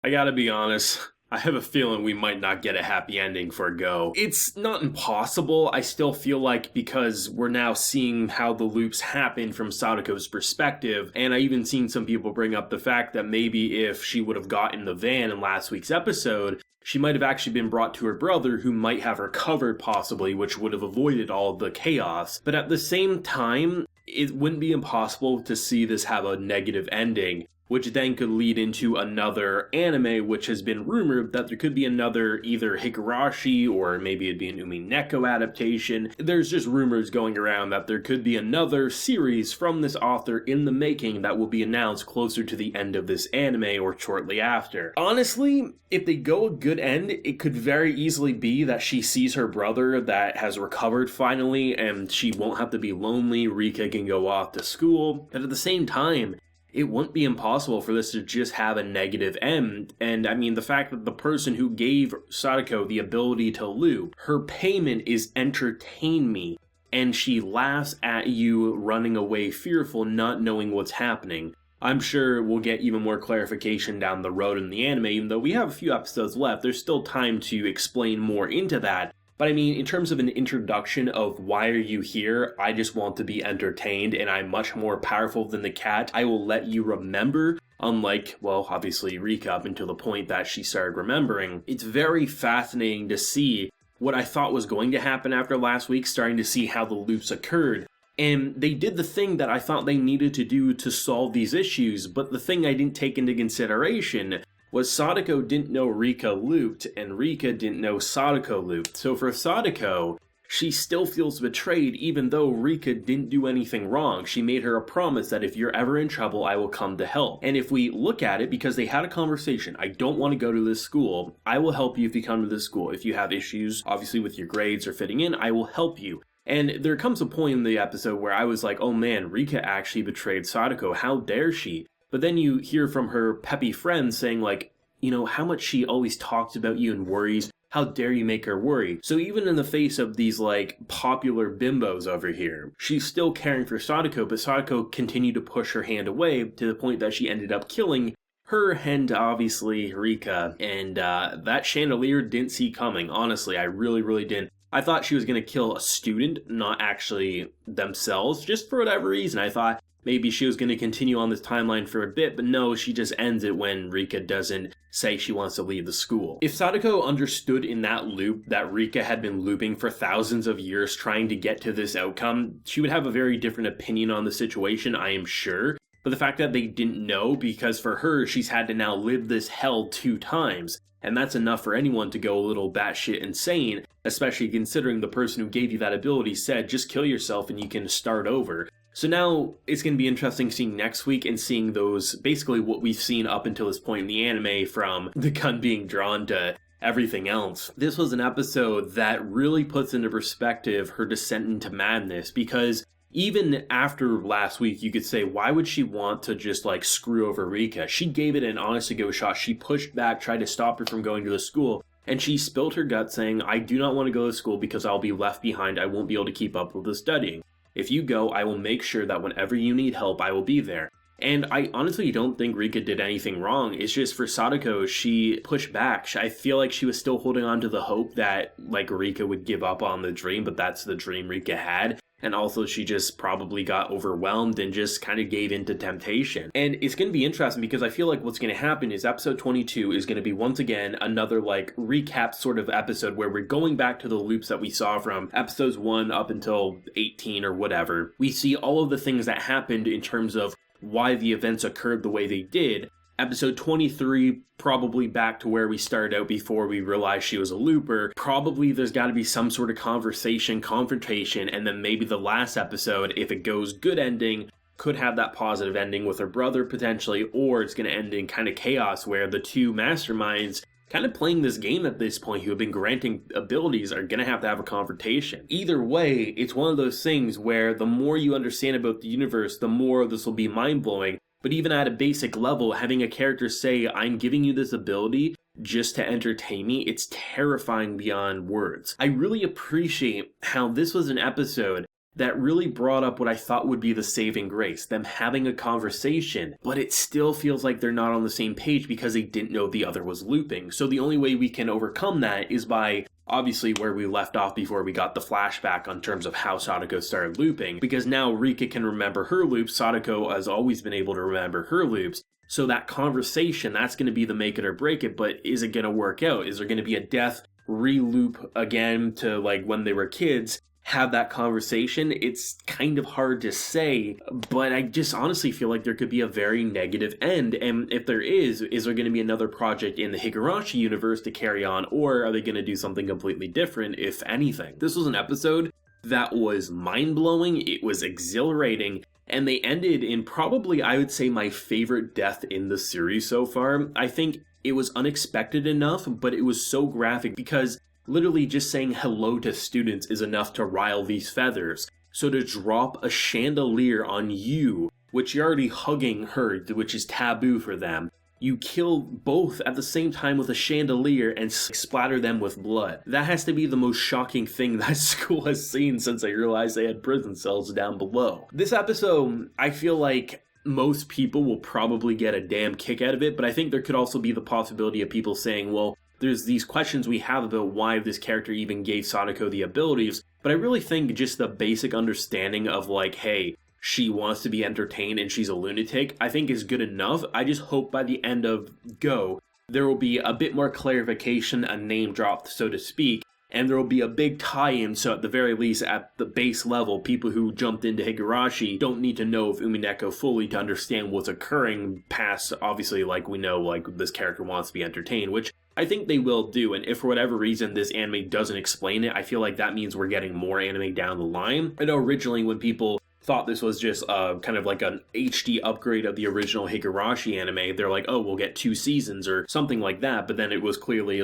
I gotta be honest, I have a feeling we might not get a happy ending for GOU. It's not impossible, I still feel like, because we're now seeing how the loops happen from Sadako's perspective, and I even seen some people bring up the fact that maybe if she would have gotten the van in last week's episode, she might have actually been brought to her brother, who might have recovered possibly, which would have avoided all of the chaos. But at the same time, it wouldn't be impossible to see this have a negative ending, which then could lead into another anime, which has been rumored that there could be another either Higurashi or maybe it'd be an Neko adaptation. There's just rumors going around that there could be another series from this author in the making that will be announced closer to the end of this anime or shortly after. Honestly, if they go a good end, it could very easily be that she sees her brother that has recovered finally and she won't have to be lonely, Rika can go off to school, but at the same time, it wouldn't be impossible for this to just have a negative end. And I mean, the fact that the person who gave Sadako the ability to loop, her payment is entertain me, and she laughs at you running away fearful, not knowing what's happening. I'm sure we'll get even more clarification down the road in the anime, even though we have a few episodes left. There's still time to explain more into that. But I mean, in terms of an introduction of why are you here, I just want to be entertained and I'm much more powerful than the cat. I will let you remember, unlike, well, obviously Rika up until the point that she started remembering. It's very fascinating to see what I thought was going to happen after last week, starting to see how the loops occurred. And they did the thing that I thought they needed to do to solve these issues, but the thing I didn't take into consideration was Sadako didn't know Rika looped, and Rika didn't know Sadako looped. So for Sadako, she still feels betrayed even though Rika didn't do anything wrong. She made her a promise that if you're ever in trouble, I will come to help. And if we look at it, because they had a conversation, I don't want to go to this school, I will help you if you come to this school. If you have issues, obviously with your grades or fitting in, I will help you. And there comes a point in the episode where I was like, oh man, Rika actually betrayed Sadako, how dare she? But then you hear from her peppy friends saying like, you know, how much she always talks about you and worries. How dare you make her worry? So even in the face of these like popular bimbos over here, she's still caring for Sadako, but Sadako continued to push her hand away to the point that she ended up killing her and obviously Rika. And that chandelier didn't see coming. Honestly, I really didn't. I thought she was going to kill a student, not actually themselves, just for whatever reason. I thought maybe she was going to continue on this timeline for a bit, but no, she just ends it when Rika doesn't say she wants to leave the school. If Sadako understood in that loop that Rika had been looping for thousands of years trying to get to this outcome, she would have a very different opinion on the situation, I am sure. But the fact that they didn't know, because for her, she's had to now live this hell 2 times. And that's enough for anyone to go a little batshit insane, especially considering the person who gave you that ability said, just kill yourself and you can start over. So now it's going to be interesting seeing next week and seeing those, basically what we've seen up until this point in the anime, from the gun being drawn to everything else. This was an episode that really puts into perspective her descent into madness, because even after last week, you could say, why would she want to just like screw over Rika? She gave it an honest to go shot. She pushed back, tried to stop her from going to the school, and she spilled her guts saying, I do not want to go to school because I'll be left behind. I won't be able to keep up with the studying. If you go, I will make sure that whenever you need help, I will be there. And I honestly don't think Rika did anything wrong. It's just for Sadako, she pushed back. I feel like she was still holding on to the hope that like Rika would give up on the dream, but that's the dream Rika had. And also she just probably got overwhelmed and just kind of gave into temptation. And it's going to be interesting because I feel like what's going to happen is episode 22 is going to be once again another like recap sort of episode where we're going back to the loops that we saw from episodes 1 up until 18 or whatever. We see all of the things that happened in terms of why the events occurred the way they did. Episode 23, probably back to where we started out before we realized she was a looper. Probably there's got to be some sort of conversation, confrontation, and then maybe the last episode, if it goes good ending, could have that positive ending with her brother potentially, or it's going to end in kind of chaos where the two masterminds kind of playing this game at this point who have been granting abilities are going to have a confrontation. Either way, it's one of those things where the more you understand about the universe, the more this will be mind-blowing. But even at a basic level, having a character say, I'm giving you this ability just to entertain me, it's terrifying beyond words. I really appreciate how this was an episode that really brought up what I thought would be the saving grace, them having a conversation, but it still feels like they're not on the same page because they didn't know the other was looping. So the only way we can overcome that is by obviously where we left off before we got the flashback on terms of how Sadako started looping, because now Rika can remember her loops, Sadako has always been able to remember her loops. So that conversation, that's going to be the make it or break it, but is it going to work out? Is there going to be a death re-loop again to like when they were kids? Have that conversation? It's kind of hard to say, but I just honestly feel like there could be a very negative end, and if there is there going to be another project in the Higurashi universe to carry on, or are they going to do something completely different, if anything? This was an episode that was mind-blowing, it was exhilarating, and they ended in probably, I would say, my favorite death in the series so far. I think it was unexpected enough, but it was so graphic because literally just saying hello to students is enough to rile these feathers. So to drop a chandelier on you, which you're already hugging her, which is taboo for them, you kill both at the same time with a chandelier and splatter them with blood. That has to be the most shocking thing that school has seen since they realized they had prison cells down below. This episode, I feel like most people will probably get a damn kick out of it, but I think there could also be the possibility of people saying, well, there's these questions we have about why this character even gave Sadako the abilities, but I really think just the basic understanding of like, hey, she wants to be entertained and she's a lunatic, I think is good enough. I just hope by the end of GOU, there will be a bit more clarification, a name drop, so to speak, and there will be a big tie-in, so at the very least, at the base level, people who jumped into Higurashi don't need to know of Umineko fully to understand what's occurring past, obviously, like we know, like this character wants to be entertained, which I think they will do, and if for whatever reason this anime doesn't explain it, I feel like that means we're getting more anime down the line. I know originally when people thought this was just kind of like an HD upgrade of the original Higurashi anime, they're like, oh, we'll get 2 seasons or something like that, but then it was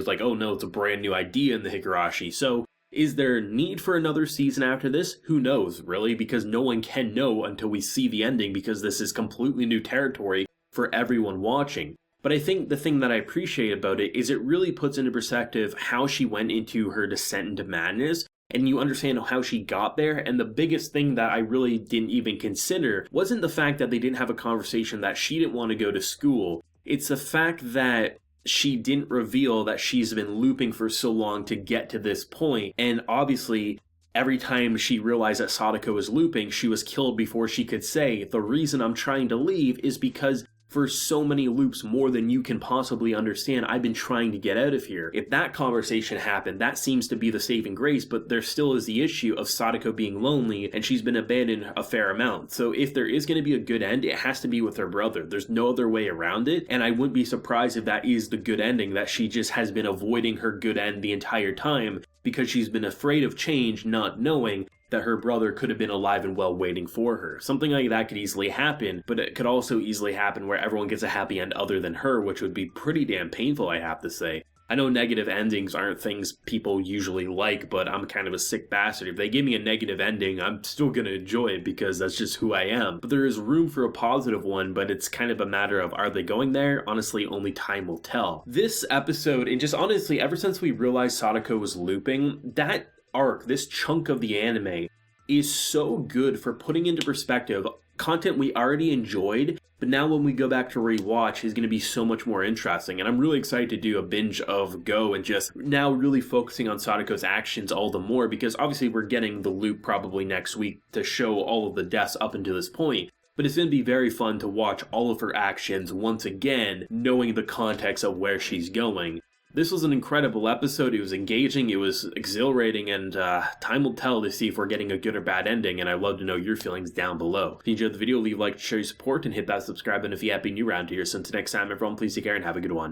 like, oh no, it's a brand new idea in the Higurashi. So is there need for another season after this? Who knows, really, because no one can know until we see the ending, because this is completely new territory for everyone watching. But I think the thing that I appreciate about it is it really puts into perspective how she went into her descent into madness, and you understand how she got there. And the biggest thing that I really didn't even consider wasn't the fact that they didn't have a conversation that she didn't want to go to school. It's the fact that she didn't reveal that she's been looping for so long to get to this point. And obviously, every time she realized that Sadako was looping, she was killed before she could say, the reason I'm trying to leave is because for so many loops, more than you can possibly understand, I've been trying to get out of here. If that conversation happened, that seems to be the saving grace, but there still is the issue of Sadako being lonely, and she's been abandoned a fair amount. So if there is going to be a good end, it has to be with her brother. There's no other way around it, and I wouldn't be surprised if that is the good ending, that she just has been avoiding her good end the entire time because she's been afraid of change, not knowing that her brother could have been alive and well waiting for her. Something like that could easily happen, but it could also easily happen where everyone gets a happy end other than her, which would be pretty damn painful, I have to say. I know negative endings aren't things people usually like, but I'm kind of a sick bastard. If they give me a negative ending, I'm still gonna enjoy it because that's just who I am. But there is room for a positive one, but it's kind of a matter of, are they going there? Honestly, only time will tell. This episode, and just honestly, ever since we realized Sadako was looping, that arc, this chunk of the anime, is so good for putting into perspective content we already enjoyed, but now when we go back to rewatch is going to be so much more interesting. And I'm really excited to do a binge of GOU and just now really focusing on Sadako's actions all the more, because obviously we're getting the loop probably next week to show all of the deaths up until this point. But it's going to be very fun to watch all of her actions once again, knowing the context of where she's going. This was an incredible episode. It was engaging, it was exhilarating, and time will tell to see if we're getting a good or bad ending, and I'd love to know your feelings down below. If you enjoyed the video, leave a like, share your support, and hit that subscribe button if you haven't been new around here. So until next time, everyone, please take care and have a good one.